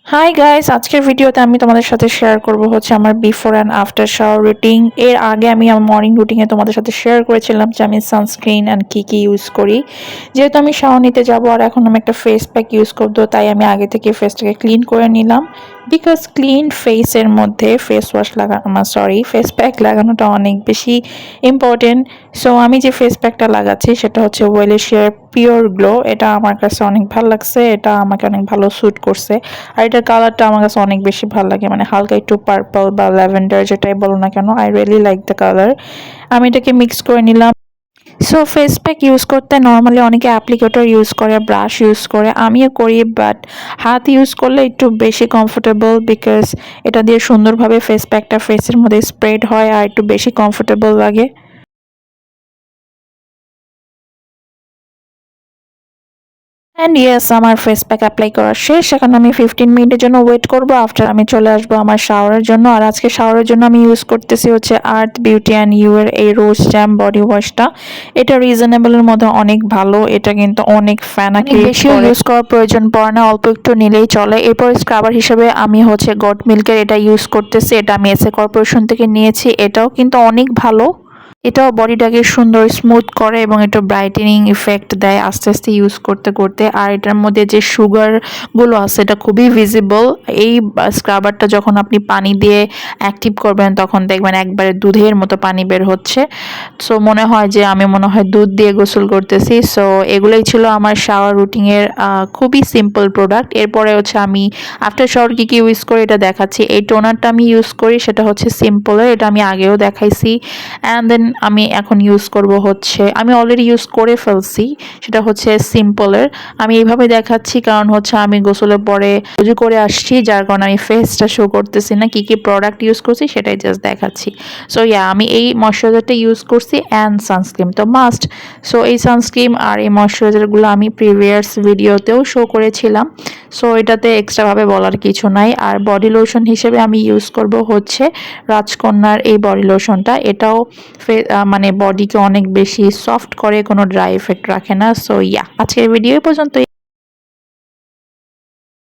Hi guys, আজকের ভিডিওতে আমি তোমাদের সাথে শেয়ার করব হচ্ছে আমার before and after shower routine. এর আগে আমি আমার মর্নিং রুটিনে তোমাদের সাথে শেয়ার করেছিলাম যে আমি সানস্ক্রিন অ্যান্ড কি ইউজ করি। যেহেতু আমি শাওয়ার নিতে যাব আর এখন আমি একটা ফেস প্যাক ইউজ করবো, তাই আমি আগে থেকে ফেসটাকে ক্লিন করে নিলাম। বিকজ ক্লিন ফেসের মধ্যে ফেস ওয়াশ ফেস প্যাক লাগানোটা অনেক বেশি ইম্পর্টেন্ট। সো আমি যে ফেস প্যাকটা লাগাচ্ছি সেটা হচ্ছে ওয়েলেশিয়ার পিওর গ্লো। এটা আমার কাছে অনেক ভালো লাগছে, এটা আমাকে অনেক ভালো স্যুট করছে। আর এটার কালারটা আমার কাছে অনেক বেশি ভালো লাগে, মানে হালকা একটু পার্পল বা ল্যাভেন্ডার যেটাই বলো না কেন, I really like the colour. আমি এটাকে মিক্স করে নিলাম। সো ফেস প্যাক ইউজ করতে নর্মালি অনেকে অ্যাপ্লিকেটর ইউজ করে, ব্রাশ ইউজ করে, আমিও করি, বাট হাত ইউজ করলে একটু বেশি কমফোর্টেবল, বিকজ এটা দিয়ে সুন্দরভাবে ফেস প্যাকটা ফেসের মধ্যে স্প্রেড হয় আর একটু বেশি কমফোর্টেবল লাগে। অ্যান্ড ইয়েস, আমার ফেস প্যাক অ্যাপ্লাই করা শেষ। এখন আমি 15 মিনিটের জন্য ওয়েট করব, আফটার আমি চলে আসবো আমার শাওয়ারের জন্য। আর আজকে শাওয়ারের জন্য আমি ইউজ করতেছি হচ্ছে আর্থ বিউটি অ্যান্ড ইউ এর এই রোজ জ্যাম বডি ওয়াশটা। এটা রিজনেবলের মধ্যে অনেক ভালো, এটা কিন্তু অনেক ফ্যানাকে বেশিও ইউজ করার প্রয়োজন পড়ে না, অল্প একটু নিলেই চলে। এরপর স্ক্রাবার হিসেবে আমি হচ্ছে গট মিল্কের এটা ইউজ করতেছি। এটা আমি এসএ কর্পোরেশন থেকে নিয়েছি, এটাও কিন্তু অনেক ভালো। এটাও বডিটাকে সুন্দর স্মুথ করে এবং একটু ব্রাইটেনিং ইফেক্ট দেয় আস্তে আস্তে ইউজ করতে করতে। আর এটার মধ্যে যে সুগারগুলো আছে এটা খুবই ভিজিবল। এই স্ক্রাবারটা যখন আপনি পানি দিয়ে অ্যাক্টিভ করবেন তখন দেখবেন একবারে দুধের মতো পানি বের হচ্ছে। সো মনে হয় যে আমি মনে হয় দুধ দিয়ে গোসল করতেছি। সো এগুলোই ছিল আমার শাওয়ার রুটিনের খুবই সিম্পল প্রোডাক্ট। এরপরে হচ্ছে আমি আফটার শাওয়ার কী ইউজ করি এটা দেখাচ্ছি। এই টোনারটা আমি ইউজ করি, সেটা হচ্ছে সিম্পলের, এটা আমি আগেও দেখাইছি। অ্যান্ড দেন আমি এখন ইউজ করব হচ্ছে, আমি অলরেডি ইউজ করে ফেলছি, সেটা হচ্ছে সিম্পলের। আমি এইভাবে দেখাচ্ছি কারণ হচ্ছে আমি গোসলের পরে উজু করে আসছি, যার কারণে আমি ফেসটা শো করতেছি না, কী প্রোডাক্ট ইউজ করছি সেটাই জাস্ট দেখাচ্ছি। সো আমি এই ময়শ্চারাইজারটা ইউজ করছি অ্যান্ড সানস্ক্রিন তো মাস্ট। সো এই সানস্ক্রিন আর এই ময়শ্চারাইজারগুলো আমি প্রিভিয়াস ভিডিওতেও শো করেছিলাম। সো এটাতে এক্সট্রাভাবে বলার কিছু নাই। আর বডি লোশন হিসেবে আমি ইউজ করব হচ্ছে রাজকন্যার এই বডি লোশনটা। এটাও মানে বডিকে অনেক বেশি সফট করে, কোনো ড্রাই এফেক্ট রাখে না। সো আজকের ভিডিও পর্যন্ত।